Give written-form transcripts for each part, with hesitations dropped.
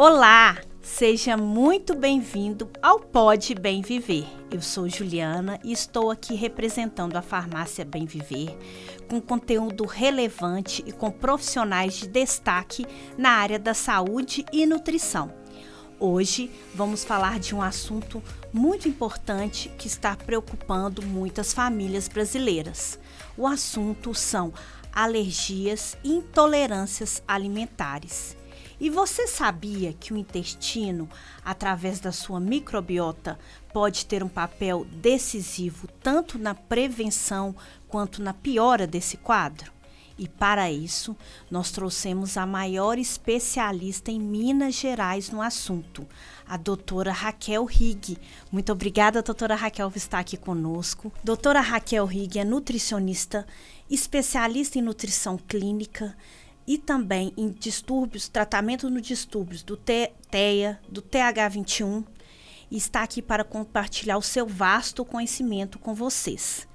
Olá, seja muito bem-vindo ao Pode Bem Viver. Eu sou Juliana e estou aqui representando a farmácia Bem Viver, com conteúdo relevante e com profissionais de destaque na área da saúde e nutrição. Hoje vamos falar de um assunto muito importante que está preocupando muitas famílias brasileiras. O assunto são alergias e intolerâncias alimentares. E você sabia que o intestino, através da sua microbiota, pode ter um papel decisivo tanto na prevenção quanto na piora desse quadro? E para isso, nós trouxemos a maior especialista em Minas Gerais no assunto, a doutora Raquel Rigg. Muito obrigada, doutora Raquel, por estar aqui conosco. Doutora Raquel Rigg é nutricionista, especialista em nutrição clínica e também em distúrbios, tratamento nos distúrbios do TEA, do TH21, e está aqui para compartilhar o seu vasto conhecimento com vocês.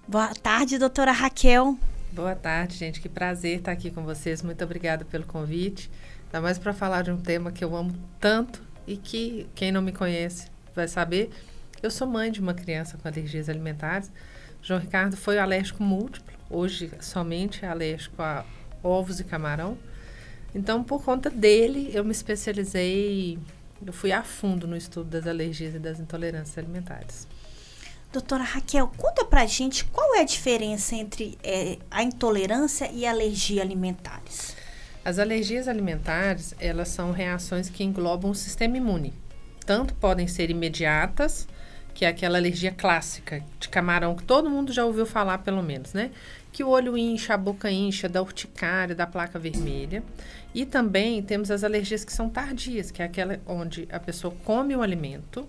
Boa tarde, doutora Raquel. Boa tarde, gente. Que prazer estar aqui com vocês. Muito obrigada pelo convite. Ainda mais para falar de um tema que eu amo tanto e que quem não me conhece vai saber. Eu sou mãe de uma criança com alergias alimentares. João Ricardo foi alérgico múltiplo. Hoje, somente é alérgico a ovos e camarão. Então, por conta dele, eu me especializei, eu fui a fundo no estudo das alergias e das intolerâncias alimentares. Doutora Raquel, conta pra gente qual é a diferença entre a intolerância e a alergia alimentares. As alergias alimentares, elas são reações que englobam o sistema imune. Tanto podem ser imediatas, que é aquela alergia clássica de camarão, que todo mundo já ouviu falar pelo menos, né? Que o olho incha, a boca incha, da urticária, da placa vermelha. E também temos as alergias que são tardias, que é aquela onde a pessoa come o alimento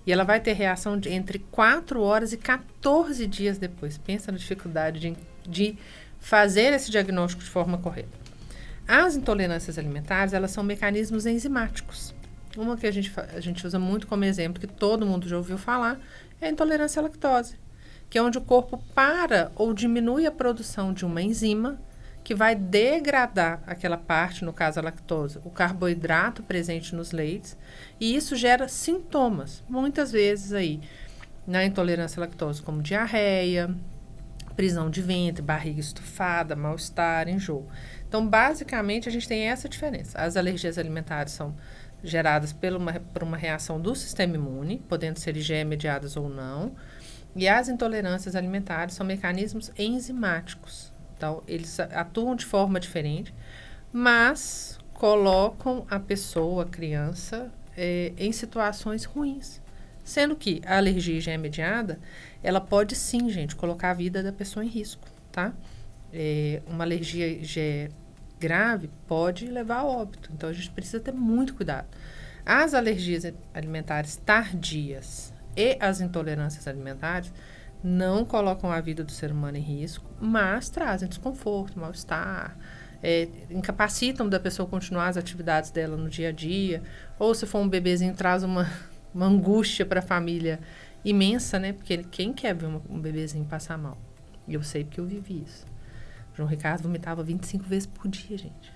e ela vai ter reação de entre 4 horas e 14 dias depois. Pensa na dificuldade de fazer esse diagnóstico de forma correta. As intolerâncias alimentares, elas são mecanismos enzimáticos. Uma que a gente usa muito como exemplo, que todo mundo já ouviu falar, é a intolerância à lactose, que é onde o corpo para ou diminui a produção de uma enzima que vai degradar aquela parte, no caso a lactose, o carboidrato presente nos leites, e isso gera sintomas, muitas vezes aí, na intolerância à lactose, como diarreia, prisão de ventre, barriga estufada, mal-estar, enjoo. Então, basicamente, a gente tem essa diferença. As alergias alimentares são geradas por uma reação do sistema imune, podendo ser IgE mediadas ou não, e as intolerâncias alimentares são mecanismos enzimáticos. Então, eles atuam de forma diferente, mas colocam a pessoa, a criança, em situações ruins. Sendo que a alergia IgE mediada, ela pode sim, gente, colocar a vida da pessoa em risco, tá? Uma alergia IgE grave pode levar a óbito. Então, a gente precisa ter muito cuidado. As alergias alimentares tardias e as intolerâncias alimentares não colocam a vida do ser humano em risco, mas trazem desconforto, mal-estar, incapacitam da pessoa continuar as atividades dela no dia a dia, ou se for um bebezinho, traz uma angústia para a família imensa, né? Porque quem quer ver um bebezinho passar mal? E eu sei porque eu vivi isso. João Ricardo vomitava 25 vezes por dia, gente.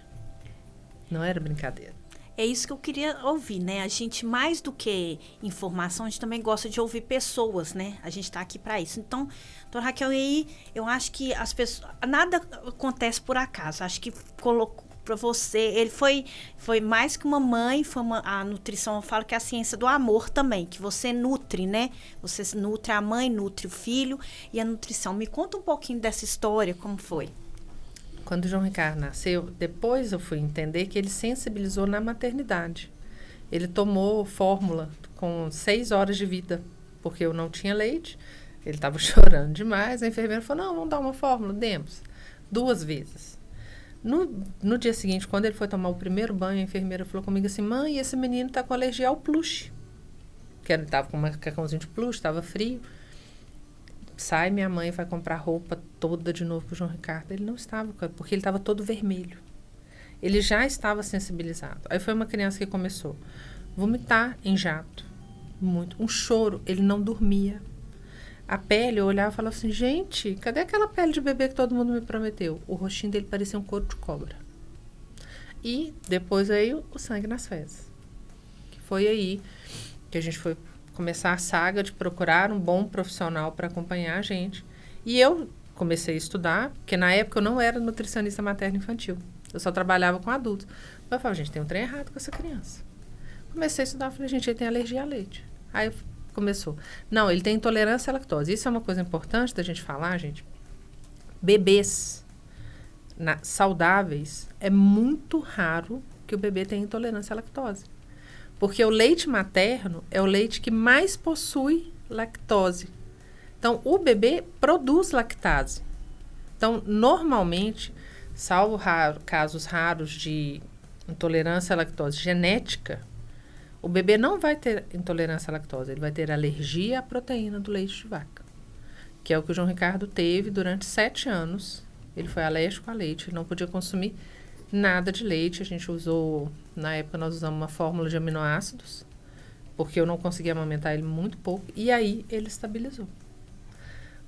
Não era brincadeira. É isso que eu queria ouvir, né? A gente, mais do que informação, a gente também gosta de ouvir pessoas, né? A gente tá aqui para isso. Então, doutora Raquel, e aí, eu acho que as pessoas... Nada acontece por acaso. Acho que colocou para você... Ele foi mais que uma mãe, a nutrição, eu falo que é a ciência do amor também, que você nutre, né? Você nutre a mãe, nutre o filho e a nutrição. Me conta um pouquinho dessa história, como foi? Quando o João Ricardo nasceu, depois eu fui entender que ele sensibilizou na maternidade. Ele tomou fórmula com 6 horas de vida, porque eu não tinha leite. Ele estava chorando demais. A enfermeira falou, não, vamos dar uma fórmula. Demos 2 vezes. No dia seguinte, quando ele foi tomar o primeiro banho, a enfermeira falou comigo assim, mãe, esse menino está com alergia ao plush. Porque ele estava com um macacãozinho de plush, estava frio. Sai minha mãe, vai comprar roupa toda de novo pro João Ricardo. Ele não estava, porque ele estava todo vermelho. Ele já estava sensibilizado. Aí foi uma criança que começou a vomitar em jato. Muito. Um choro. Ele não dormia. A pele, eu olhava e falava assim, gente, cadê aquela pele de bebê que todo mundo me prometeu? O rostinho dele parecia um couro de cobra. e depois veio o sangue nas fezes. Que foi aí que a gente foi começar a saga de procurar um bom profissional para acompanhar a gente. E eu comecei a estudar, porque na época eu não era nutricionista materno-infantil. Eu só trabalhava com adultos. Eu falava, gente, tem um trem errado com essa criança. Comecei a estudar, falei, gente, ele tem alergia a leite. Aí começou. Não, ele tem intolerância à lactose. Isso é uma coisa importante da gente falar, gente. Bebês saudáveis, é muito raro que o bebê tenha intolerância à lactose. Porque o leite materno é o leite que mais possui lactose. Então, o bebê produz lactase. Então, normalmente, salvo casos raros de intolerância à lactose genética, o bebê não vai ter intolerância à lactose, ele vai ter alergia à proteína do leite de vaca, que é o que o João Ricardo teve durante 7 anos. Ele foi alérgico a leite, ele não podia consumir nada de leite. A gente usou, na época nós usamos uma fórmula de aminoácidos, porque eu não conseguia amamentar ele muito pouco, e aí ele estabilizou.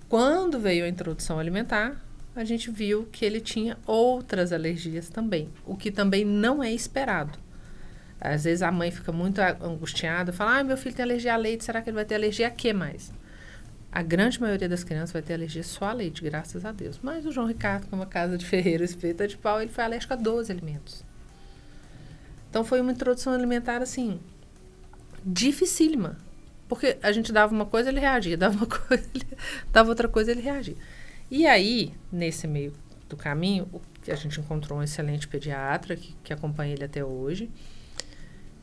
Quando veio a introdução alimentar, a gente viu que ele tinha outras alergias também, o que também não é esperado. Às vezes a mãe fica muito angustiada, fala, meu filho tem alergia a leite, será que ele vai ter alergia a quê mais? A grande maioria das crianças vai ter alergia só a leite, graças a Deus. Mas o João Ricardo, como a casa de ferreiro espeta de pau, ele foi alérgico a 12 alimentos. Então foi uma introdução alimentar, assim, dificílima. Porque a gente dava uma coisa, ele reagia, dava uma coisa, dava outra coisa, ele reagia. E aí, nesse meio do caminho, a gente encontrou um excelente pediatra que acompanha ele até hoje.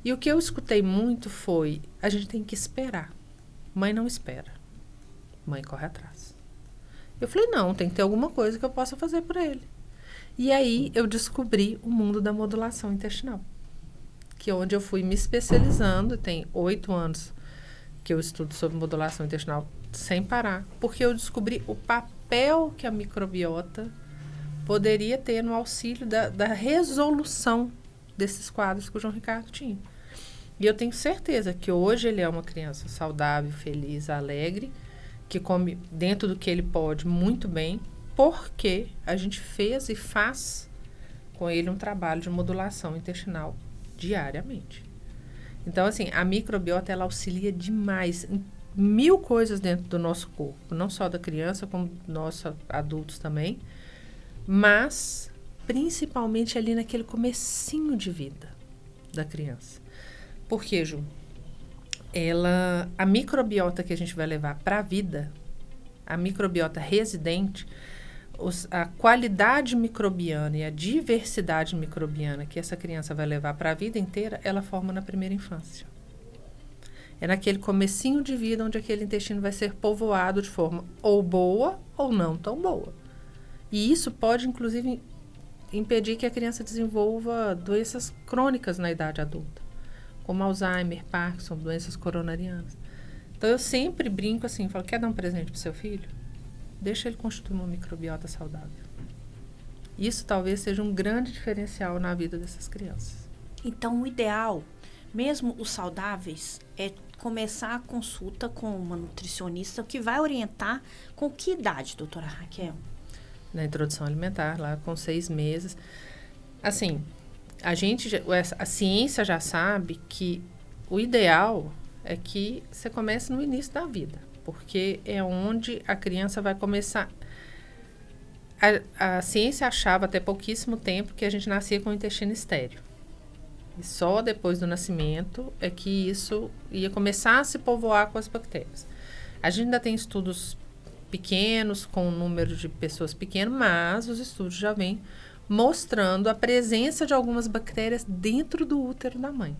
E o que eu escutei muito foi, a gente tem que esperar. Mãe não espera. Mãe corre atrás. Eu falei, não, tem que ter alguma coisa que eu possa fazer por ele. E aí eu descobri o mundo da modulação intestinal, que é onde eu fui me especializando. Tem 8 anos que eu estudo sobre modulação intestinal sem parar, porque eu descobri o papel que a microbiota poderia ter no auxílio da resolução desses quadros que o João Ricardo tinha. E eu tenho certeza que hoje ele é uma criança saudável, feliz, alegre, que come dentro do que ele pode muito bem, porque a gente fez e faz com ele um trabalho de modulação intestinal diariamente. Então, assim, a microbiota, ela auxilia demais em 1000 coisas dentro do nosso corpo, não só da criança, como nós adultos também, mas principalmente ali naquele comecinho de vida da criança. Por quê, Ju? A microbiota que a gente vai levar para a vida, a microbiota residente, a qualidade microbiana e a diversidade microbiana que essa criança vai levar para a vida inteira, ela forma na primeira infância. É naquele comecinho de vida onde aquele intestino vai ser povoado de forma ou boa ou não tão boa. E isso pode, inclusive, impedir que a criança desenvolva doenças crônicas na idade adulta, como Alzheimer, Parkinson, doenças coronarianas. Então, eu sempre brinco assim, falo, quer dar um presente para o seu filho? Deixa ele constituir uma microbiota saudável. Isso talvez seja um grande diferencial na vida dessas crianças. Então, o ideal, mesmo os saudáveis, é começar a consulta com uma nutricionista que vai orientar com que idade, doutora Raquel? Na introdução alimentar, lá com 6 meses. Assim, a ciência já sabe que o ideal é que você comece no início da vida, porque é onde a criança vai começar. A ciência achava até pouquíssimo tempo que a gente nascia com o intestino estéril. E só depois do nascimento é que isso ia começar a se povoar com as bactérias. A gente ainda tem estudos pequenos, com um número de pessoas pequeno, mas os estudos já vêm mostrando a presença de algumas bactérias dentro do útero da mãe.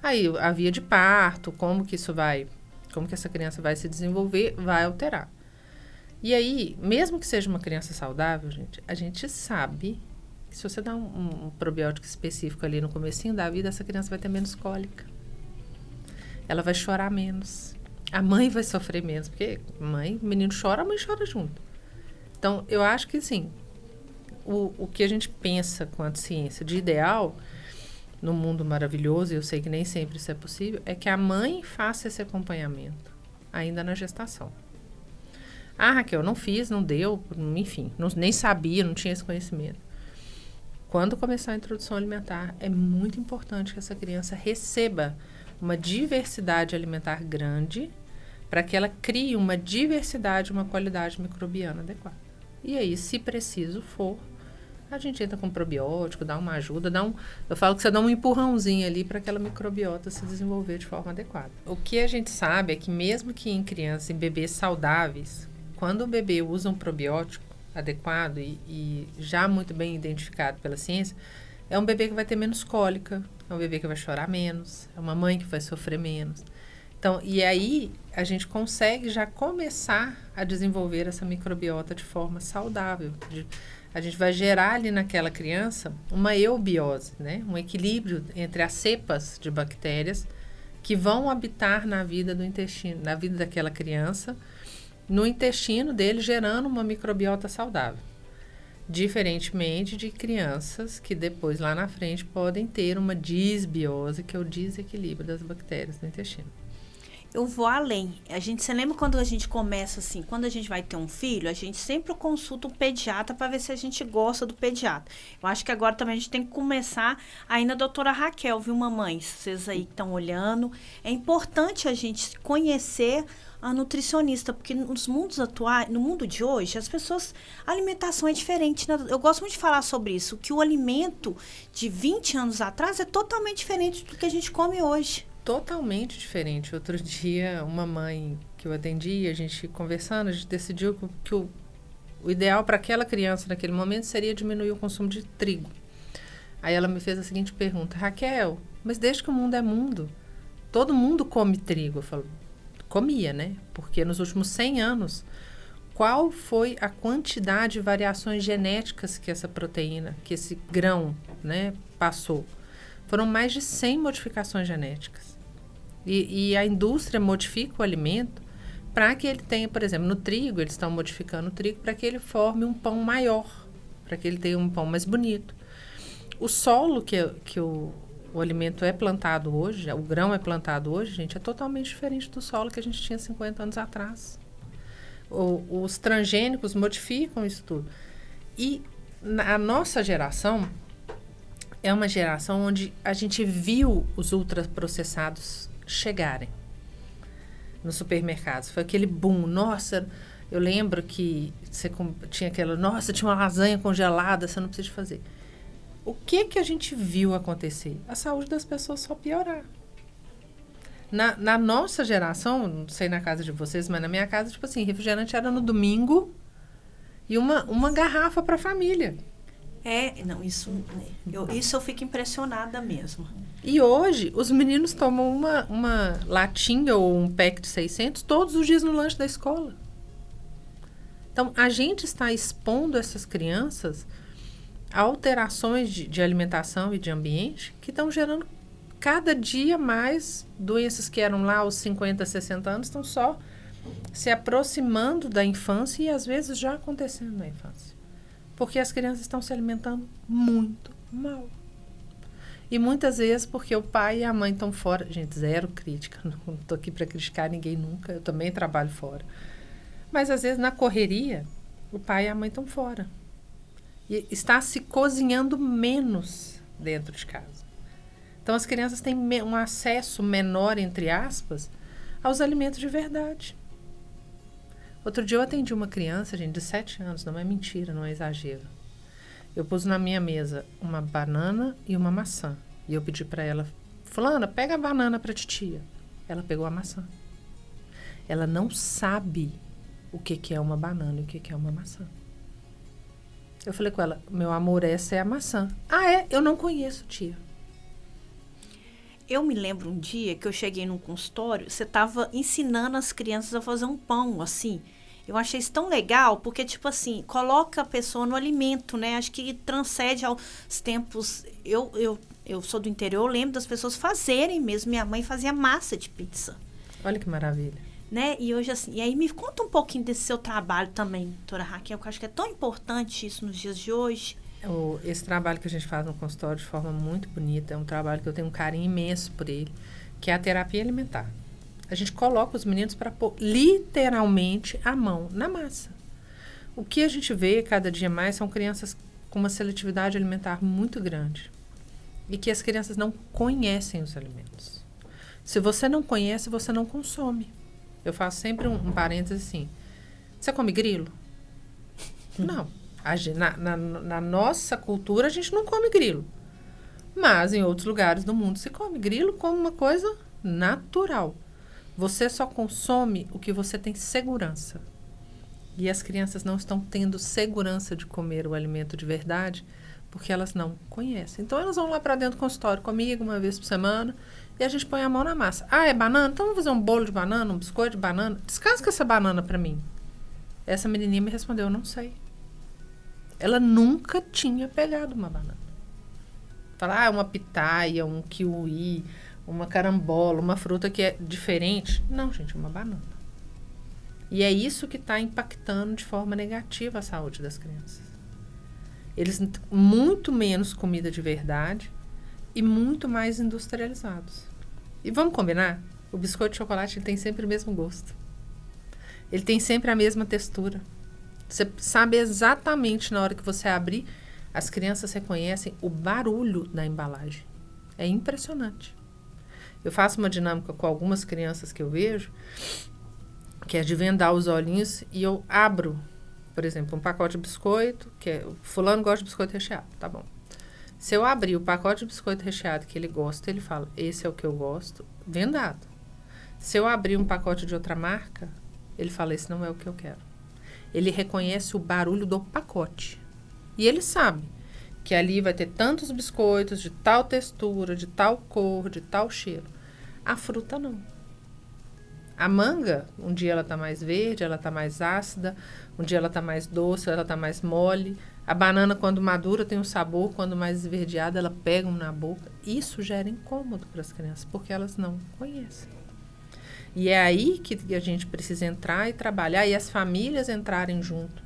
Aí, a via de parto, como que essa criança vai se desenvolver, vai alterar. E aí, mesmo que seja uma criança saudável, a gente sabe que se você dá um probiótico específico ali no comecinho da vida, essa criança vai ter menos cólica. Ela vai chorar menos. A mãe vai sofrer menos, porque o menino chora, a mãe chora junto. Então, eu acho que, assim, o que a gente pensa quanto ciência de ideal, no mundo maravilhoso, e eu sei que nem sempre isso é possível, é que a mãe faça esse acompanhamento, ainda na gestação. Ah, Raquel, não fiz, não deu, enfim, nem sabia, não tinha esse conhecimento. quando começar a introdução alimentar, é muito importante que essa criança receba uma diversidade alimentar grande para que ela crie uma diversidade, uma qualidade microbiana adequada. E aí, se preciso for, a gente entra com probiótico, dá uma ajuda, eu falo que você dá um empurrãozinho ali para aquela microbiota se desenvolver de forma adequada. O que a gente sabe é que mesmo que em crianças, em bebês saudáveis, quando o bebê usa um probiótico adequado e já muito bem identificado pela ciência, é um bebê que vai ter menos cólica, é um bebê que vai chorar menos, é uma mãe que vai sofrer menos. Então, e aí a gente consegue já começar a desenvolver essa microbiota de forma saudável. A gente vai gerar ali naquela criança uma eubiose, né? Um equilíbrio entre as cepas de bactérias que vão habitar na vida do intestino, na vida daquela criança, no intestino dele, gerando uma microbiota saudável. Diferentemente de crianças que depois, lá na frente, podem ter uma disbiose, que é o desequilíbrio das bactérias do intestino. Eu vou além. Você lembra quando a gente começa assim, quando a gente vai ter um filho, a gente sempre consulta um pediatra para ver se a gente gosta do pediatra. Eu acho que agora também a gente tem que começar aí na doutora Raquel, viu, mamãe? Vocês aí que estão olhando. É importante a gente conhecer a nutricionista, porque nos mundos atuais, no mundo de hoje, a alimentação é diferente, né? Eu gosto muito de falar sobre isso, que o alimento de 20 anos atrás é totalmente diferente do que a gente come hoje. Totalmente diferente. Outro dia, uma mãe que eu atendi, a gente conversando, a gente decidiu que o ideal para aquela criança naquele momento seria diminuir o consumo de trigo. Aí ela me fez a seguinte pergunta: Raquel, mas desde que o mundo é mundo, todo mundo come trigo? Eu falo, comia, né? Porque nos últimos 100 anos, qual foi a quantidade de variações genéticas que essa proteína, que esse grão, né, passou? Foram mais de 100 modificações genéticas. E a indústria modifica o alimento para que ele tenha, por exemplo, no trigo, eles estão modificando o trigo para que ele forme um pão maior, para que ele tenha um pão mais bonito. O solo que o alimento é plantado hoje, o grão é plantado hoje, gente, é totalmente diferente do solo que a gente tinha 50 anos atrás. Os transgênicos modificam isso tudo. E a nossa geração é uma geração onde a gente viu os ultraprocessados chegarem nos supermercados. Foi aquele boom. Nossa, eu lembro que você tinha aquela... Nossa, tinha uma lasanha congelada, você não precisa fazer. O que a gente viu acontecer? A saúde das pessoas só piorar. Na nossa geração, não sei na casa de vocês, mas na minha casa, tipo assim, refrigerante era no domingo e uma garrafa para a família. Isso eu fico impressionada mesmo. E hoje, os meninos tomam uma latinha ou um pack de 600 todos os dias no lanche da escola. Então, a gente está expondo essas crianças a alterações de alimentação e de ambiente que estão gerando cada dia mais doenças que eram lá aos 50, 60 anos, estão só se aproximando da infância e, às vezes, já acontecendo na infância. Porque as crianças estão se alimentando muito mal. E muitas vezes porque o pai e a mãe estão fora. Gente, zero crítica. Não estou aqui para criticar ninguém nunca. Eu também trabalho fora. Mas às vezes na correria, o pai e a mãe estão fora. E está se cozinhando menos dentro de casa. Então as crianças têm um acesso menor, entre aspas, aos alimentos de verdade. Outro dia eu atendi uma criança, gente, de 7 anos, não é mentira, não é exagero. Eu pus na minha mesa uma banana e uma maçã. E eu pedi para ela, fulana, pega a banana para titia. Ela pegou a maçã. Ela não sabe o que é uma banana e o que é uma maçã. Eu falei com ela, meu amor, essa é a maçã. Ah, é? Eu não conheço, tia. Eu me lembro um dia que eu cheguei num consultório, você estava ensinando as crianças a fazer um pão, assim. Eu achei isso tão legal, porque, tipo assim, coloca a pessoa no alimento, né? Acho que transcende aos tempos... Eu sou do interior, eu lembro das pessoas fazerem mesmo. Minha mãe fazia massa de pizza. Olha que maravilha. Né? E hoje, assim... E aí, me conta um pouquinho desse seu trabalho também, doutora Raquel, que eu acho que é tão importante isso nos dias de hoje. Esse trabalho que a gente faz no consultório de forma muito bonita, é um trabalho que eu tenho um carinho imenso por ele, que é a terapia alimentar. A gente coloca os meninos para pôr literalmente a mão na massa. O que a gente vê cada dia mais são crianças com uma seletividade alimentar muito grande e que as crianças não conhecem os alimentos. Se você não conhece, você não consome. Eu faço sempre um parênteses assim. Você come grilo? Não. Na nossa cultura, a gente não come grilo. Mas em outros lugares do mundo se come grilo como uma coisa natural. Você só consome o que você tem segurança. E as crianças não estão tendo segurança de comer o alimento de verdade porque elas não conhecem. Então, elas vão lá para dentro do consultório comigo uma vez por semana e a gente põe a mão na massa. Ah, é banana? Então, vamos fazer um bolo de banana, um biscoito de banana. Descasca essa banana para mim. Essa menininha me respondeu, não sei. Ela nunca tinha pegado uma banana. Falar, uma pitaia, um kiwi, uma carambola, uma fruta que é diferente. Não, gente, é uma banana. E é isso que está impactando de forma negativa a saúde das crianças. Eles muito menos comida de verdade e muito mais industrializados. E vamos combinar? O biscoito de chocolate ele tem sempre o mesmo gosto. Ele tem sempre a mesma textura. Você sabe exatamente na hora que você abrir, as crianças reconhecem o barulho da embalagem. É impressionante. Eu faço uma dinâmica com algumas crianças que eu vejo, que é de vendar os olhinhos e eu abro, por exemplo, um pacote de biscoito, que é, fulano gosta de biscoito recheado, tá bom. Se eu abrir o pacote de biscoito recheado que ele gosta, ele fala, esse é o que eu gosto, vendado. Se eu abrir um pacote de outra marca, ele fala, esse não é o que eu quero. Ele reconhece o barulho do pacote. E ele sabe que ali vai ter tantos biscoitos de tal textura, de tal cor, de tal cheiro. A fruta não. A manga, um dia ela tá mais verde, ela tá mais ácida, um dia ela tá mais doce, ela tá mais mole. A banana, quando madura, tem um sabor, quando mais esverdeada, ela pega na boca. Isso gera incômodo para as crianças, porque elas não conhecem. E é aí que a gente precisa entrar e trabalhar, e as famílias entrarem junto,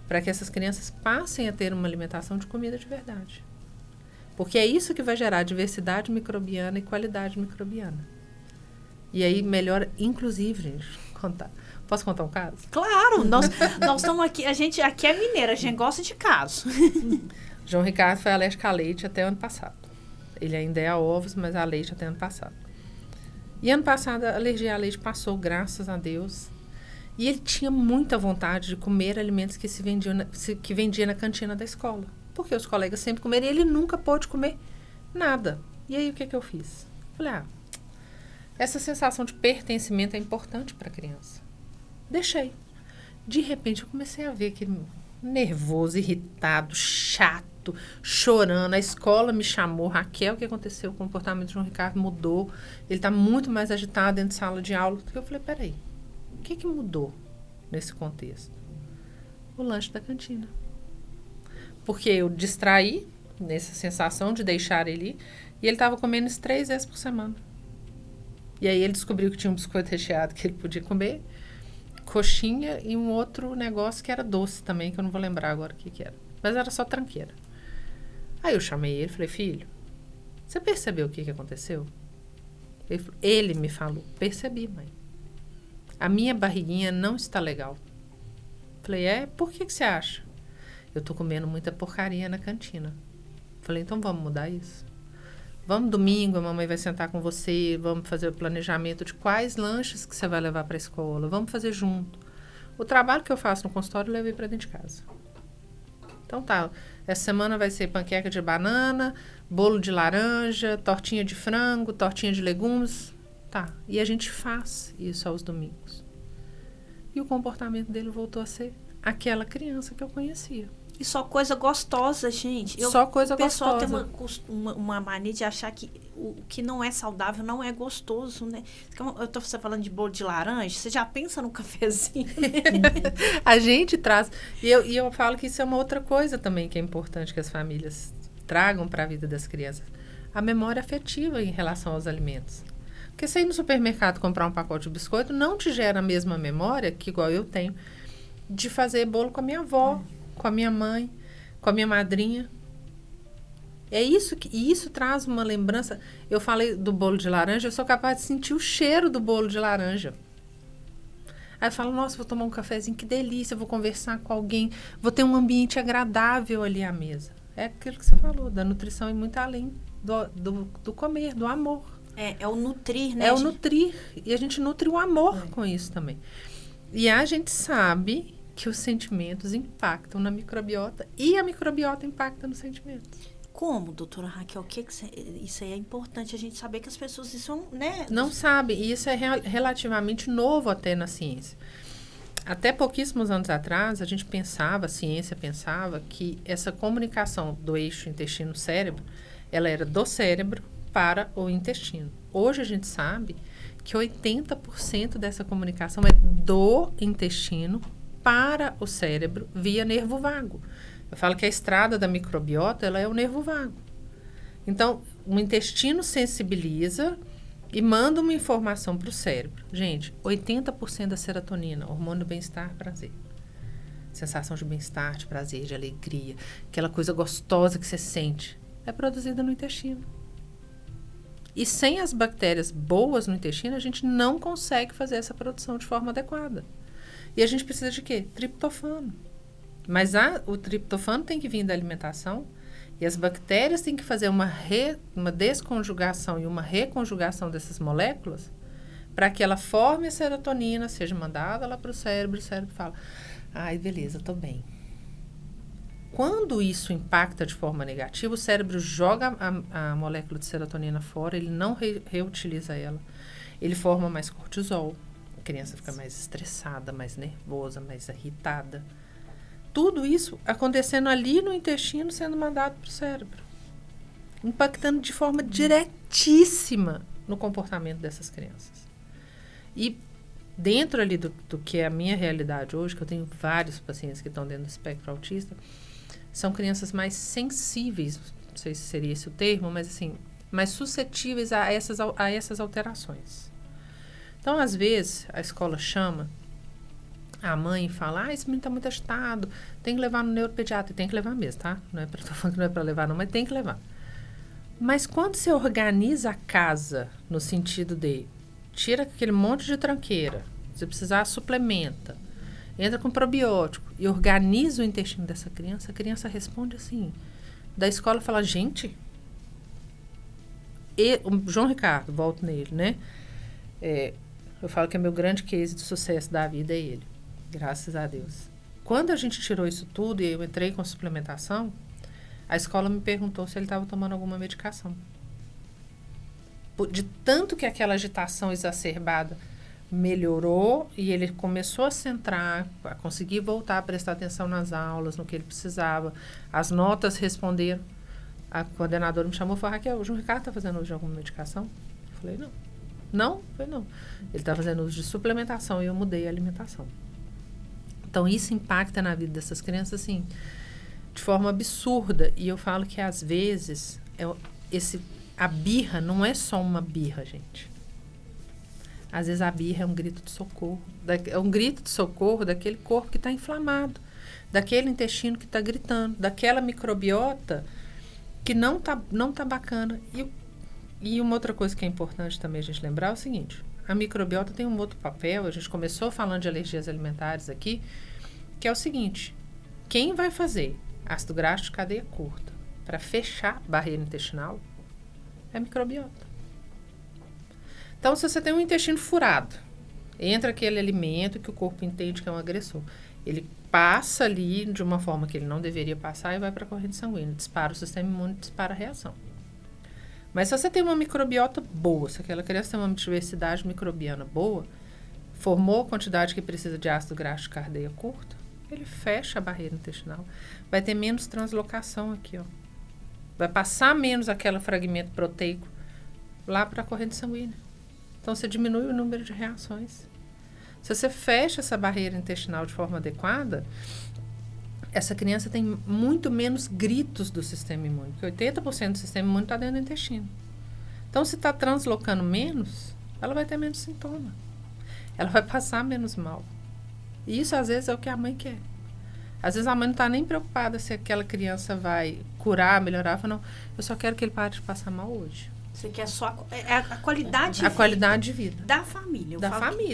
para que essas crianças passem a ter uma alimentação de comida de verdade. Porque é isso que vai gerar diversidade microbiana e qualidade microbiana. E aí melhora, inclusive, gente, contar. Posso contar um caso? Claro, nós estamos aqui, a gente aqui é mineira, a gente gosta de caso. João Ricardo foi alérgico a leite até ano passado. Ele ainda é a ovos, mas a leite até ano passado. E ano passado a alergia a leite passou, graças a Deus. E ele tinha muita vontade de comer alimentos que que vendia na cantina da escola. Porque os colegas sempre comeram e ele nunca pôde comer nada. E aí o que eu fiz? Falei, essa sensação de pertencimento é importante para a criança. Deixei. De repente, eu comecei a ver aquele nervoso, irritado, chato, chorando. A escola me chamou. Raquel, o que aconteceu? O comportamento de João Ricardo mudou. Ele está muito mais agitado dentro de sala de aula. Eu falei, peraí, o que mudou nesse contexto? O lanche da cantina. Porque eu distraí nessa sensação de deixar ele ir. E ele estava comendo isso 3 vezes por semana. E aí ele descobriu que tinha um biscoito recheado que ele podia comer, coxinha e um outro negócio que era doce também, que eu não vou lembrar agora o que era. Mas era só tranqueira. Aí eu chamei ele e falei, filho, você percebeu o que aconteceu? Ele me falou, percebi, mãe. A minha barriguinha não está legal. Falei, por que você acha? Eu tô comendo muita porcaria na cantina. Falei, então vamos mudar isso? Vamos domingo, a mamãe vai sentar com você, vamos fazer o planejamento de quais lanches que você vai levar para a escola, vamos fazer junto. O trabalho que eu faço no consultório eu levei para dentro de casa. Então tá, essa semana vai ser panqueca de banana, bolo de laranja, tortinha de frango, tortinha de legumes. Tá, e a gente faz isso aos domingos. E o comportamento dele voltou a ser aquela criança que eu conhecia. E só coisa gostosa, gente. Só coisa gostosa. O pessoal tem uma mania de achar que o que não é saudável não é gostoso, né? Você falando de bolo de laranja, você já pensa no cafezinho. A gente traz... E eu falo que isso é uma outra coisa também que é importante que as famílias tragam para a vida das crianças. A memória afetiva em relação aos alimentos. Porque se ir no supermercado comprar um pacote de biscoito, não te gera a mesma memória, que igual eu tenho, de fazer bolo com a minha avó, com a minha mãe, com a minha madrinha. É isso e isso traz uma lembrança. Eu falei do bolo de laranja, eu sou capaz de sentir o cheiro do bolo de laranja. Aí fala, nossa, vou tomar um cafezinho, que delícia, vou conversar com alguém, vou ter um ambiente agradável ali à mesa. É aquilo que você falou, da nutrição e muito além do comer, do amor. É o nutrir, né? É o nutrir. E a gente nutre o amor com isso também. E a gente sabe que os sentimentos impactam na microbiota e a microbiota impacta nos sentimentos. Como, doutora Raquel? Isso aí é importante a gente saber que as pessoas isso, né? Não sabem. E isso é relativamente novo até na ciência. Até pouquíssimos anos atrás, a gente pensava, a ciência pensava, que essa comunicação do eixo intestino-cérebro, ela era do cérebro para o intestino. Hoje a gente sabe que 80% dessa comunicação é do intestino para o cérebro via nervo vago. Eu falo que a estrada da microbiota, ela é o nervo vago. Então, o intestino sensibiliza e manda uma informação para o cérebro. Gente, 80% da serotonina, hormônio do bem-estar, prazer. Sensação de bem-estar, de prazer, de alegria, aquela coisa gostosa que você sente, é produzida no intestino. E sem as bactérias boas no intestino, a gente não consegue fazer essa produção de forma adequada. E a gente precisa de quê? Triptofano. Mas o triptofano tem que vir da alimentação e as bactérias têm que fazer uma desconjugação e uma reconjugação dessas moléculas para que ela forme a serotonina, seja mandada lá para o cérebro fala, ai, beleza, estou bem. Quando isso impacta de forma negativa, o cérebro joga a molécula de serotonina fora, ele não reutiliza ela. Ele forma mais cortisol, a criança fica mais estressada, mais nervosa, mais irritada. Tudo isso acontecendo ali no intestino, sendo mandado para o cérebro. Impactando de forma diretíssima no comportamento dessas crianças. E dentro ali do que é a minha realidade hoje, que eu tenho vários pacientes que estão dentro do espectro autista, são crianças mais sensíveis, não sei se seria esse o termo, mas assim, mais suscetíveis a essas alterações. Então, às vezes, a escola chama a mãe fala, esse menino está muito agitado, tem que levar no neuropediatra. E tem que levar mesmo, tá? Tô falando que não é para levar não, mas tem que levar. Mas quando você organiza a casa, no sentido de tira aquele monte de tranqueira, se precisar, suplementa, entra com probiótico e organiza o intestino dessa criança, a criança responde assim. Da escola fala, gente, o João Ricardo, volto nele, né? Eu falo que é meu grande case de sucesso da vida, é ele. Graças a Deus. Quando a gente tirou isso tudo e eu entrei com suplementação, a escola me perguntou se ele estava tomando alguma medicação. De tanto que aquela agitação exacerbada melhorou e ele começou a centrar, a conseguir voltar a prestar atenção nas aulas, no que ele precisava. As notas responderam. A coordenadora me chamou e falou, Raquel, o João Ricardo está fazendo uso de alguma medicação? Eu falei, não. Não? Eu falei, não. Ele está fazendo uso de suplementação e eu mudei a alimentação. Então, isso impacta na vida dessas crianças, assim, de forma absurda. E eu falo que, às vezes, a birra não é só uma birra, gente. Às vezes, a birra é um grito de socorro. É um grito de socorro daquele corpo que está inflamado, daquele intestino que está gritando, daquela microbiota que não tá bacana. E uma outra coisa que é importante também a gente lembrar é o seguinte, a microbiota tem um outro papel, a gente começou falando de alergias alimentares aqui, que é o seguinte, quem vai fazer ácido graxo de cadeia curta para fechar a barreira intestinal é a microbiota. Então, se você tem um intestino furado, entra aquele alimento que o corpo entende que é um agressor, ele passa ali de uma forma que ele não deveria passar e vai para a corrente sanguínea, dispara o sistema imune, dispara a reação. Mas se você tem uma microbiota boa, se aquela criança tem uma diversidade microbiana boa, formou a quantidade que precisa de ácido graxo de cadeia curta, ele fecha a barreira intestinal. Vai ter menos translocação aqui, ó. Vai passar menos aquele fragmento proteico lá para a corrente sanguínea. Então, você diminui o número de reações. Se você fecha essa barreira intestinal de forma adequada, essa criança tem muito menos gritos do sistema imune, porque 80% do sistema imune está dentro do intestino. Então, se está translocando menos, ela vai ter menos sintoma. Ela vai passar menos mal. E isso, às vezes, é o que a mãe quer. Às vezes, a mãe não está nem preocupada se aquela criança vai curar, melhorar. Fala, não, eu só quero que ele pare de passar mal hoje. Você quer só a qualidade A qualidade de vida. da família.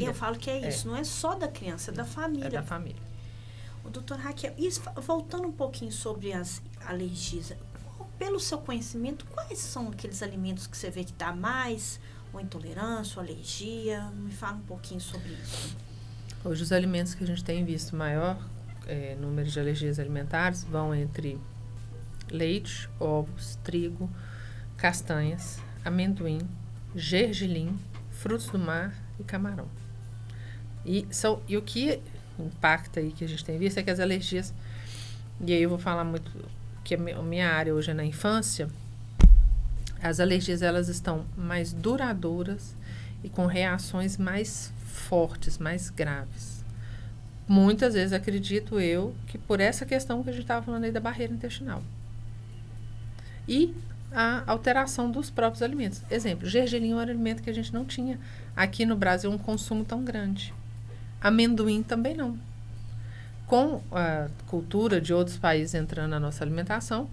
Eu falo que é isso. Não é só da criança, é da família. É da família. O doutor Raquel, voltando um pouquinho sobre as alergias, pelo seu conhecimento, quais são aqueles alimentos que você vê que dá mais, ou intolerância, ou alergia? Me fala um pouquinho sobre isso. Hoje, os alimentos que a gente tem visto maior número de alergias alimentares vão entre leite, ovos, trigo, castanhas, amendoim, gergelim, frutos do mar e camarão. E o que impacta aí que a gente tem visto é que as alergias, e aí eu vou falar muito que a minha área hoje é na infância, as alergias elas estão mais duradouras e com reações mais fortes, mais graves. Muitas vezes acredito eu que por essa questão que a gente estava falando aí da barreira intestinal. E a alteração dos próprios alimentos. Exemplo, gergelim é um alimento que a gente não tinha aqui no Brasil um consumo tão grande. Amendoim também não. Com a cultura de outros países entrando na nossa alimentação,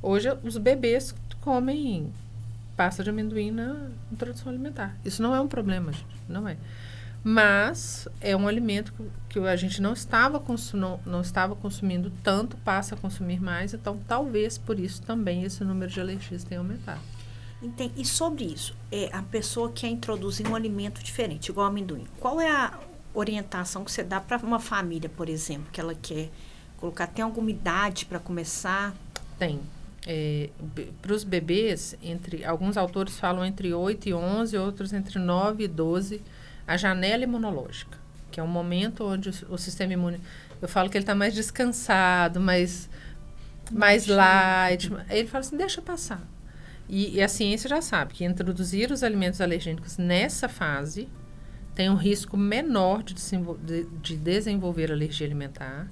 hoje os bebês comem pasta de amendoim na introdução alimentar. Isso não é um problema, gente, não é. Mas é um alimento que a gente não estava consumindo tanto, passa a consumir mais, então talvez por isso também esse número de alergias tenha aumentado. E sobre isso, a pessoa quer introduzir um alimento diferente, igual amendoim. Qual é a orientação que você dá para uma família, por exemplo, que ela quer colocar? Tem alguma idade para começar? Tem. Para os bebês, alguns autores falam entre 8 e 11, outros entre 9 e 12, a janela imunológica, que é um momento onde o sistema imune, eu falo que ele está mais descansado, mais light. Ele fala assim, deixa passar. E a ciência já sabe que introduzir os alimentos alergênicos nessa fase tem um risco menor de desenvolver alergia alimentar.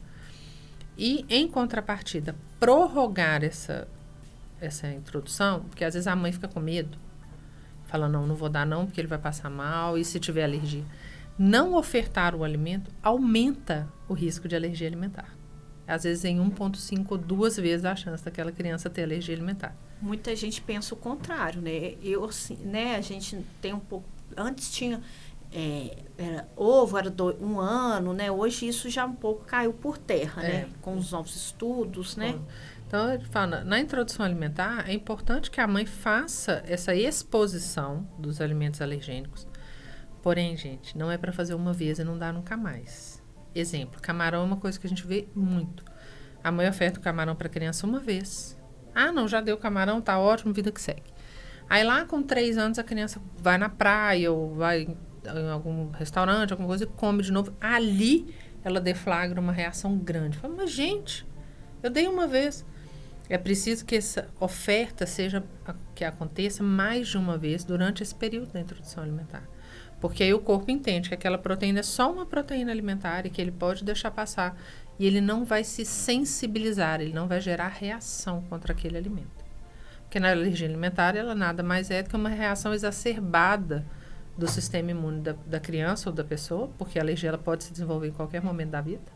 E, em contrapartida, prorrogar essa introdução, porque às vezes a mãe fica com medo. Fala, não vou dar não, porque ele vai passar mal, e se tiver alergia. Não ofertar o alimento aumenta o risco de alergia alimentar. Às vezes em 1,5 ou 2 vezes a chance daquela criança ter alergia alimentar. Muita gente pensa o contrário, né? A gente tem um pouco... Antes tinha... ovo era 1 ano, né? Hoje isso já um pouco caiu por terra, né? Com os novos estudos, né? Bom, então, ele fala, na introdução alimentar, é importante que a mãe faça essa exposição dos alimentos alergênicos. Porém, gente, não é para fazer uma vez e não dá nunca mais. Exemplo, camarão é uma coisa que a gente vê muito. A mãe oferta o camarão para a criança uma vez. Ah, não, já deu camarão, tá ótimo, vida que segue. Aí lá com 3 anos a criança vai na praia ou vai em algum restaurante, alguma coisa, e come de novo. Ali ela deflagra uma reação grande. Fala, mas gente, eu dei uma vez. É preciso que essa oferta que aconteça mais de uma vez durante esse período da introdução alimentar. Porque aí o corpo entende que aquela proteína é só uma proteína alimentar e que ele pode deixar passar e ele não vai se sensibilizar, ele não vai gerar reação contra aquele alimento. Porque na alergia alimentar, ela nada mais é do que uma reação exacerbada do sistema imune da criança ou da pessoa, porque a alergia ela pode se desenvolver em qualquer momento da vida.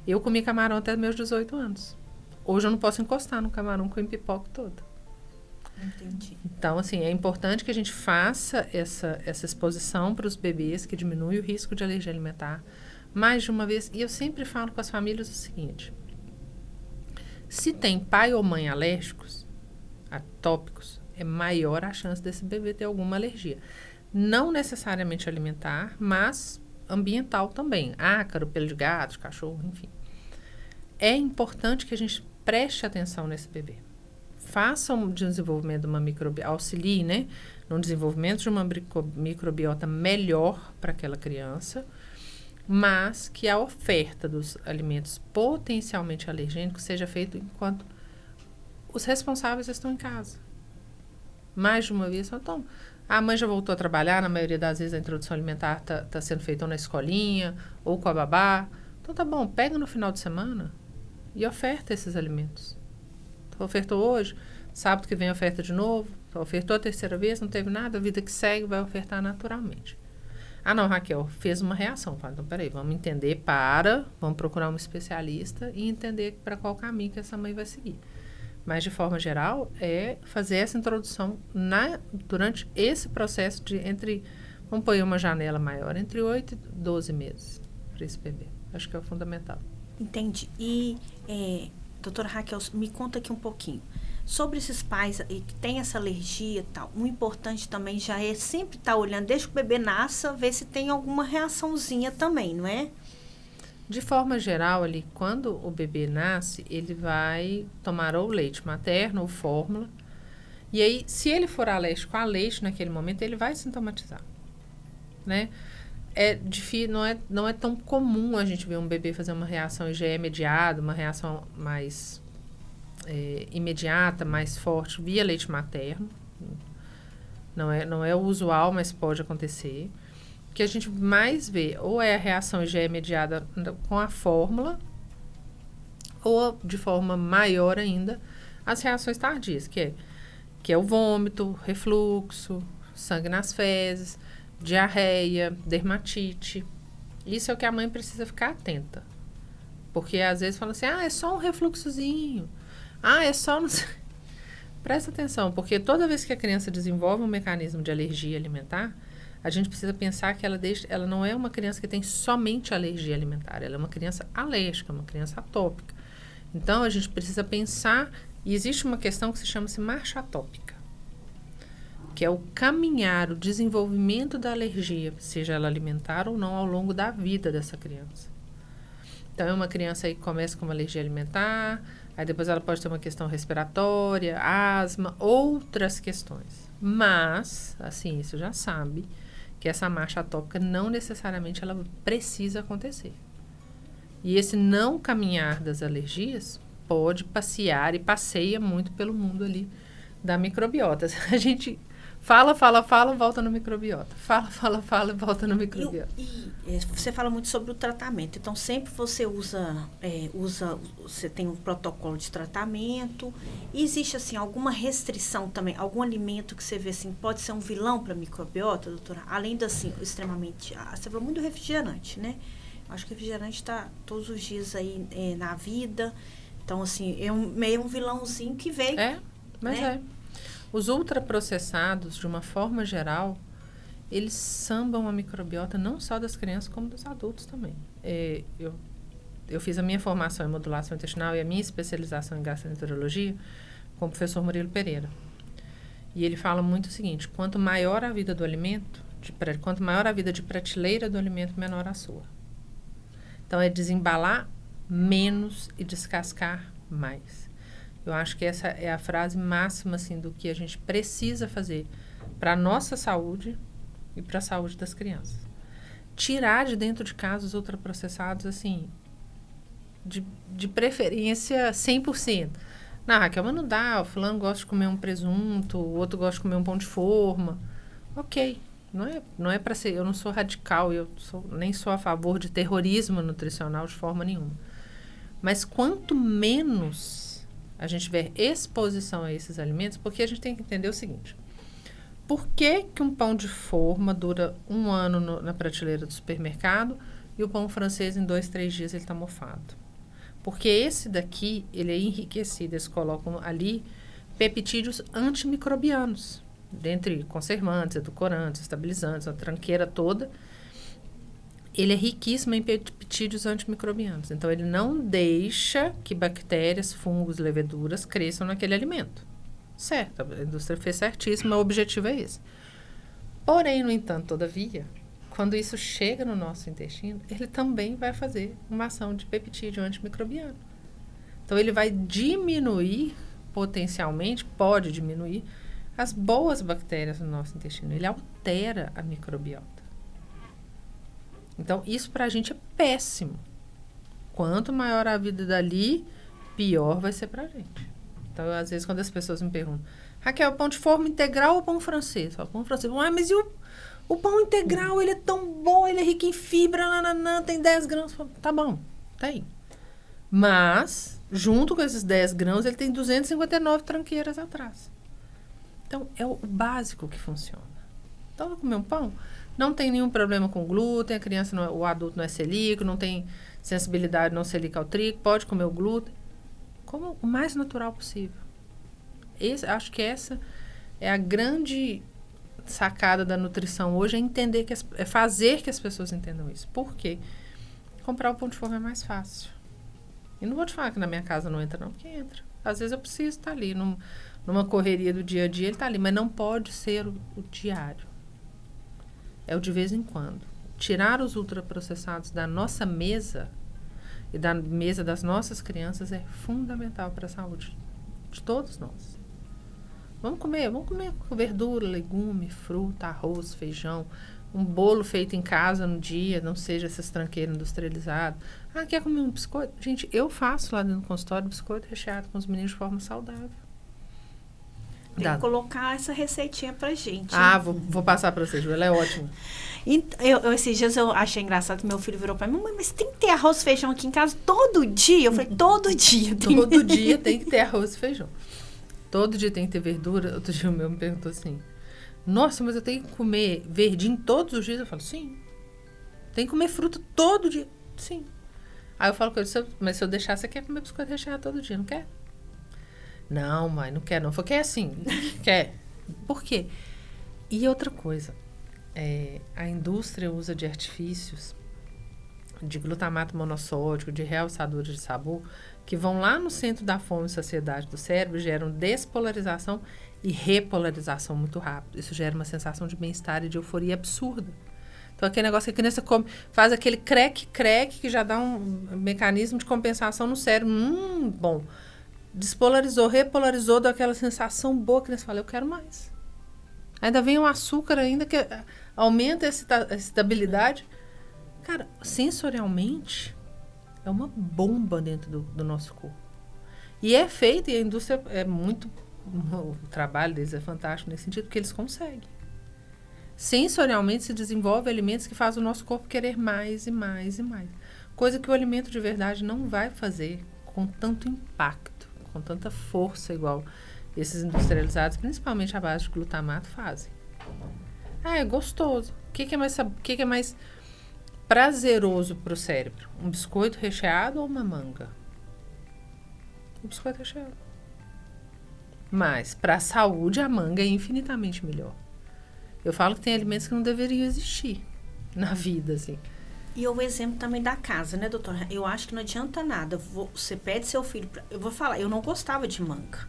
Eu comi camarão até meus 18 anos. Hoje eu não posso encostar no camarão com o pipoco todo. Entendi. Então, assim, é importante que a gente faça essa exposição para os bebês, que diminui o risco de alergia alimentar mais de uma vez. E eu sempre falo com as famílias o seguinte: se tem pai ou mãe alérgicos, atópicos, é maior a chance desse bebê ter alguma alergia. Não necessariamente alimentar, mas ambiental também. Ácaro, pelo de gato, cachorro, enfim. É importante que a gente preste atenção nesse bebê. Faça um desenvolvimento de uma microbiota, auxilie, né, no desenvolvimento de uma microbiota melhor para aquela criança, mas que a oferta dos alimentos potencialmente alergênicos seja feita enquanto os responsáveis estão em casa. Mais de uma vez, então, a mãe já voltou a trabalhar, na maioria das vezes a introdução alimentar está sendo feita ou na escolinha ou com a babá. Então tá bom, pega no final de semana e oferta esses alimentos. Então, ofertou hoje, sábado que vem oferta de novo, ofertou a 3ª vez, não teve nada, a vida que segue vai ofertar naturalmente. Ah não, Raquel, fez uma reação. Fala, então peraí, vamos entender, vamos procurar um especialista e entender para qual caminho que essa mãe vai seguir. Mas, de forma geral, é fazer essa introdução durante esse processo de vamos pôr uma janela maior, entre 8 e 12 meses para esse bebê. Acho que é o fundamental. Entendi. E, doutora Raquel, me conta aqui um pouquinho. Sobre esses pais que têm essa alergia e tal, o importante também já é sempre estar olhando, desde que o bebê nasça, ver se tem alguma reaçãozinha também, não é? De forma geral, ali, quando o bebê nasce, ele vai tomar ou leite materno ou fórmula. E aí, se ele for alérgico a leite naquele momento, ele vai sintomatizar, né? É difícil, não é tão comum a gente ver um bebê fazer uma reação IgE mediada, uma reação mais imediata, mais forte, via leite materno. Não é o usual, mas pode acontecer. O que a gente mais vê ou é a reação IgE mediada com a fórmula, ou de forma maior ainda, as reações tardias, que é o vômito, refluxo, sangue nas fezes, diarreia, dermatite. Isso é o que a mãe precisa ficar atenta. Porque às vezes fala assim, é só um refluxozinho. É só... Não sei. Presta atenção, porque toda vez que a criança desenvolve um mecanismo de alergia alimentar, a gente precisa pensar que ela não é uma criança que tem somente alergia alimentar, ela é uma criança alérgica, uma criança atópica. Então, a gente precisa pensar, e existe uma questão que se chama-se marcha atópica, que é o caminhar, o desenvolvimento da alergia, seja ela alimentar ou não, ao longo da vida dessa criança. Então, é uma criança aí que começa com uma alergia alimentar, aí depois ela pode ter uma questão respiratória, asma, outras questões. Mas, a ciência já sabe que essa marcha atópica não necessariamente ela precisa acontecer. E esse não caminhar das alergias pode passear e passeia muito pelo mundo ali da microbiota. A gente fala, volta no microbiota. Fala, volta no microbiota. Você fala muito sobre o tratamento. Então, sempre você você tem um protocolo de tratamento. E existe, assim, alguma restrição também? Algum alimento que você vê, assim, pode ser um vilão para a microbiota, doutora? Além do, assim, extremamente... Você falou muito do refrigerante, né? Acho que o refrigerante está todos os dias aí na vida. Então, assim, é meio um vilãozinho que veio. Mas né? Os ultraprocessados, de uma forma geral, eles sambam a microbiota não só das crianças, como dos adultos também. Eu fiz a minha formação em modulação intestinal e a minha especialização em gastroenterologia com o professor Murilo Pereira. E ele fala muito o seguinte, quanto maior a vida do alimento, quanto maior a vida de prateleira do alimento, menor a sua. Então, é desembalar menos e descascar mais. Eu acho que essa é a frase máxima, assim, do que a gente precisa fazer para a nossa saúde e para a saúde das crianças. Tirar de dentro de casa os ultraprocessados, assim, de preferência 100%. Não, Raquel, mas não dá, o fulano gosta de comer um presunto, o outro gosta de comer um pão de forma. Ok, não é para ser, eu não sou radical, nem sou a favor de terrorismo nutricional de forma nenhuma. Mas quanto menos a gente tiver exposição a esses alimentos, porque a gente tem que entender o seguinte, por que um pão de forma dura 1 ano na prateleira do supermercado e o pão francês em 2, 3 dias ele está mofado? Porque esse daqui, ele é enriquecido, eles colocam ali peptídeos antimicrobianos, dentre conservantes, edulcorantes, estabilizantes, a tranqueira toda. Ele é riquíssimo em peptídeos antimicrobianos. Então, ele não deixa que bactérias, fungos, leveduras cresçam naquele alimento. Certo, a indústria fez certíssimo, o objetivo é esse. Porém, no entanto, todavia, quando isso chega no nosso intestino, ele também vai fazer uma ação de peptídeo antimicrobiano. Então, ele vai diminuir, potencialmente, pode diminuir, as boas bactérias no nosso intestino. Ele altera a microbiota. Então, isso pra gente é péssimo. Quanto maior a vida dali, pior vai ser pra gente. Então, às vezes, quando as pessoas me perguntam, Raquel, pão de forma integral ou pão francês? Falo, pão francês. Mas e o pão integral, ele é tão bom, ele é rico em fibra, tem 10 grãos. Falo, tá bom, tá aí. Mas, junto com esses 10 grãos, ele tem 259 tranqueiras atrás. Então, é o básico que funciona. Então, vai comer um pão? Não tem nenhum problema com glúten, a criança, o adulto não é celíaco, não tem sensibilidade não celíaca ao trigo, pode comer o glúten. Como o mais natural possível. Acho que essa é a grande sacada da nutrição hoje, é entender é fazer que as pessoas entendam isso. Por quê? Comprar o pão de forma é mais fácil. E não vou te falar que na minha casa não entra, não, porque entra. Às vezes eu preciso estar ali, numa correria do dia a dia, ele está ali, mas não pode ser o diário. É o de vez em quando. Tirar os ultraprocessados da nossa mesa e da mesa das nossas crianças é fundamental para a saúde de todos nós. Vamos comer verdura, legume, fruta, arroz, feijão, um bolo feito em casa no dia, não seja essas tranqueiras industrializadas. Ah, quer comer um biscoito? Gente, eu faço lá dentro do consultório biscoito recheado com os meninos de forma saudável. Tem que colocar essa receitinha pra gente. Ah, vou passar pra você, Ju, ela é ótima. Esses dias eu achei engraçado que meu filho virou pra mim, mãe, mas tem que ter arroz e feijão aqui em casa todo dia? Eu falei, todo dia. Todo dia tem que ter arroz e feijão. Todo dia tem que ter verdura. Outro dia o meu me perguntou assim, nossa, mas eu tenho que comer verdinho todos os dias? Eu falo, sim. Tem que comer fruta todo dia? Sim. Aí eu falo com ele, mas se eu deixar, você quer comer biscoito recheado todo dia, não quer? Não, mãe, não quer não. Eu falei, quer sim. Quer. Por quê? E outra coisa, a indústria usa de artifícios, de glutamato monossódico, de realçadores de sabor, que vão lá no centro da fome e saciedade do cérebro, geram despolarização e repolarização muito rápido. Isso gera uma sensação de bem-estar e de euforia absurda. Então, aquele negócio que a criança come, faz aquele creque, que já dá um mecanismo de compensação no cérebro. Bom. Despolarizou, repolarizou, dá aquela sensação boa, a criança fala, eu quero mais. Ainda vem um açúcar ainda que aumenta a estabilidade. Cara, sensorialmente, é uma bomba dentro do nosso corpo. E é feito, e a indústria é muito... O trabalho deles é fantástico nesse sentido, porque eles conseguem. Sensorialmente se desenvolve alimentos que fazem o nosso corpo querer mais e mais e mais. Coisa que o alimento de verdade não vai fazer com tanto impacto, com tanta força igual esses industrializados, principalmente a base de glutamato, fazem. Ah, é gostoso. O que é mais prazeroso para o cérebro? Um biscoito recheado ou uma manga? Um biscoito recheado. Mas, para a saúde, a manga é infinitamente melhor. Eu falo que tem alimentos que não deveriam existir na vida, assim. E o exemplo também da casa, né, doutora? Eu acho que não adianta nada. Você pede seu filho... Eu vou falar, eu não gostava de manga.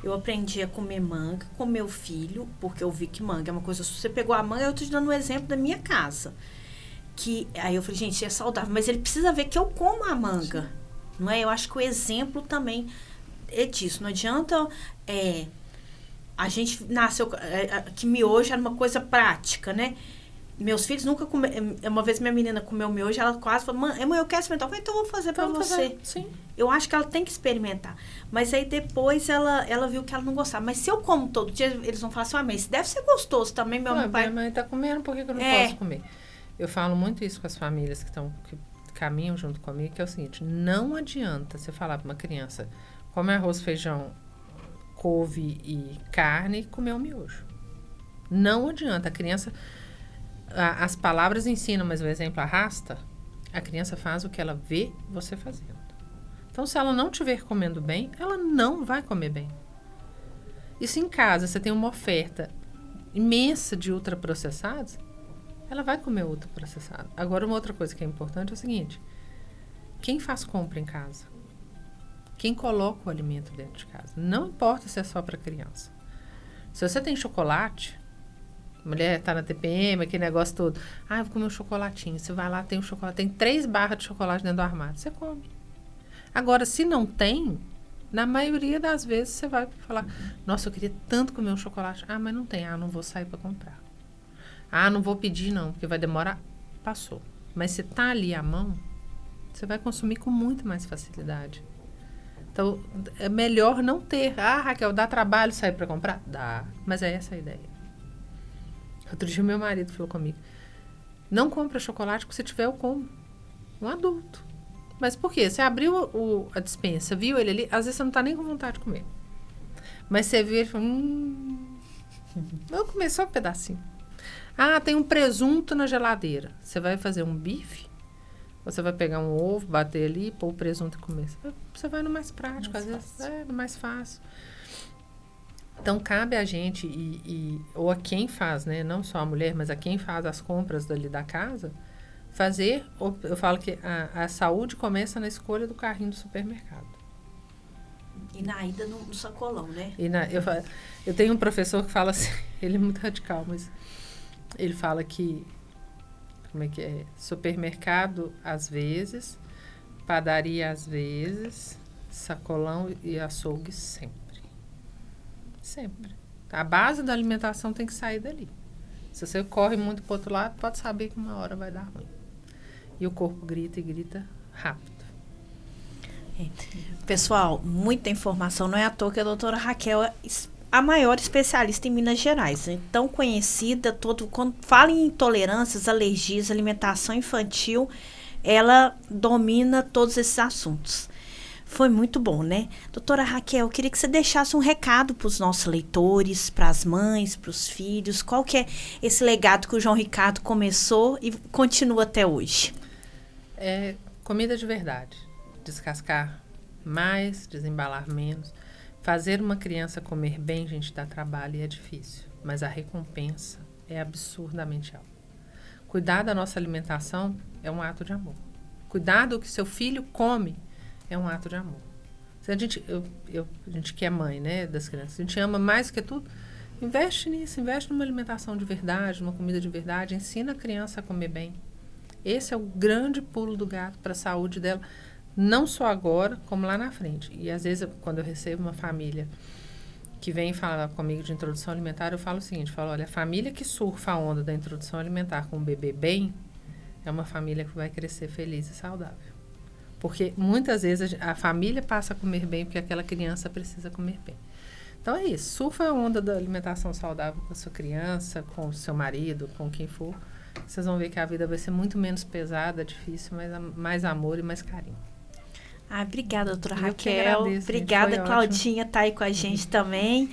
Eu aprendi a comer manga com meu filho, porque eu vi que manga é uma coisa... Você pegou a manga, eu tô te dando um exemplo da minha casa. Aí eu falei, gente, é saudável, mas ele precisa ver que eu como a manga. Sim. Não é? Eu acho que o exemplo também é disso. Não adianta... a gente nasceu... que miojo era uma coisa prática, né? Meus filhos nunca comeram... Uma vez minha menina comeu miojo, ela quase falou, mãe, eu quero experimentar. Eu falei, então eu vou fazer pra você. Sim. Eu acho que ela tem que experimentar. Mas aí depois ela viu que ela não gostava. Mas se eu como todo dia, eles vão falar assim, mas isso deve ser gostoso também, meu pai. Minha mãe tá comendo, por que eu não posso comer? Eu falo muito isso com as famílias que caminham junto comigo, que é o seguinte, não adianta você falar pra uma criança, come arroz, feijão, couve e carne e comer um miojo. Não adianta. A criança... As palavras ensinam, mas o exemplo arrasta. A criança faz o que ela vê você fazendo. Então, se ela não te ver comendo bem, ela não vai comer bem. E se em casa você tem uma oferta imensa de ultraprocessados, ela vai comer ultraprocessado. Agora, uma outra coisa que é importante é o seguinte. Quem faz compra em casa? Quem coloca o alimento dentro de casa? Não importa se é só para criança. Se você tem chocolate... Mulher tá na TPM, aquele negócio todo. Ah, eu vou comer um chocolatinho. Você vai lá, tem um chocolate. Tem 3 barras de chocolate dentro do armário. Você come. Agora, se não tem, na maioria das vezes você vai falar, nossa, eu queria tanto comer um chocolate. Ah, mas não tem. Ah, não vou sair para comprar. Ah, não vou pedir não, porque vai demorar. Passou. Mas se tá ali à mão, você vai consumir com muito mais facilidade. Então, é melhor não ter. Ah, Raquel, dá trabalho sair para comprar? Dá. Mas é essa a ideia. Outro dia meu marido falou comigo, não compra chocolate porque se tiver eu como. Um adulto. Mas por quê? Você abriu a despensa, viu ele ali, às vezes você não tá nem com vontade de comer. Mas você viu ele e falou, vou comer só um pedacinho. Ah, tem um presunto na geladeira. Você vai fazer um bife? Ou você vai pegar um ovo, bater ali, pôr o presunto e comer? Você vai no mais prático, às vezes no mais fácil. Então, cabe a gente, ou a quem faz, né? Não só a mulher, mas a quem faz as compras dali da casa, fazer... Eu falo que a saúde começa na escolha do carrinho do supermercado. E na ida no sacolão, né? Eu tenho um professor que fala assim, ele é muito radical, mas ele fala que, como é que é? Supermercado, às vezes, padaria, às vezes, sacolão e açougue, sempre. Sempre. A base da alimentação tem que sair dali. Se você corre muito para o outro lado, pode saber que uma hora vai dar ruim. E o corpo grita e grita rápido. Pessoal, muita informação. Não é à toa que a doutora Raquel é a maior especialista em Minas Gerais. Tão conhecida, quando fala em intolerâncias, alergias, alimentação infantil, ela domina todos esses assuntos. Foi muito bom, né? Doutora Raquel, eu queria que você deixasse um recado para os nossos leitores, para as mães, para os filhos. Qual que é esse legado que o João Ricardo começou e continua até hoje? É comida de verdade. Descascar mais, desembalar menos. Fazer uma criança comer bem, gente, dá trabalho e é difícil. Mas a recompensa é absurdamente alta. Cuidar da nossa alimentação é um ato de amor. Cuidar do que seu filho come é um ato de amor. Se a gente que é mãe, né, das crianças, a gente ama mais que tudo, investe nisso, investe numa alimentação de verdade, numa comida de verdade, ensina a criança a comer bem. Esse é o grande pulo do gato para a saúde dela, não só agora, como lá na frente. E às vezes, quando eu recebo uma família que vem falar comigo de introdução alimentar, eu falo o seguinte, olha, a família que surfa a onda da introdução alimentar com o bebê bem, é uma família que vai crescer feliz e saudável. Porque muitas vezes a família passa a comer bem porque aquela criança precisa comer bem. Então é isso, surfa a onda da alimentação saudável com a sua criança, com o seu marido, com quem for. Vocês vão ver que a vida vai ser muito menos pesada, difícil, mas mais amor e mais carinho. Obrigada, doutora Raquel. Obrigada, Claudinha, tá aí com a gente também.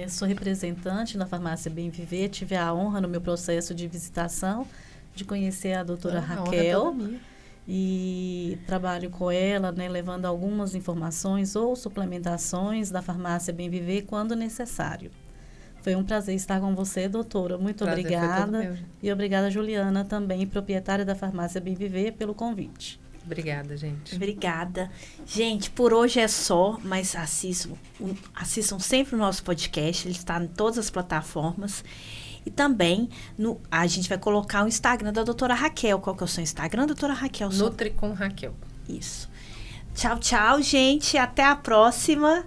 Sou representante na farmácia Bem Viver. Tive a honra no meu processo de visitação de conhecer a doutora Raquel. E trabalho com ela, né, levando algumas informações ou suplementações da farmácia Bem Viver quando necessário. Foi um prazer estar com você, doutora. Muito obrigada. E obrigada, Juliana, também proprietária da farmácia Bem Viver, pelo convite. Obrigada, gente. Obrigada. Gente, por hoje é só, mas assistam sempre o nosso podcast. Ele está em todas as plataformas. E também a gente vai colocar o Instagram da doutora Raquel. Qual que é o seu Instagram, doutora Raquel? Nutri com Raquel. Isso. Tchau, tchau, gente. Até a próxima.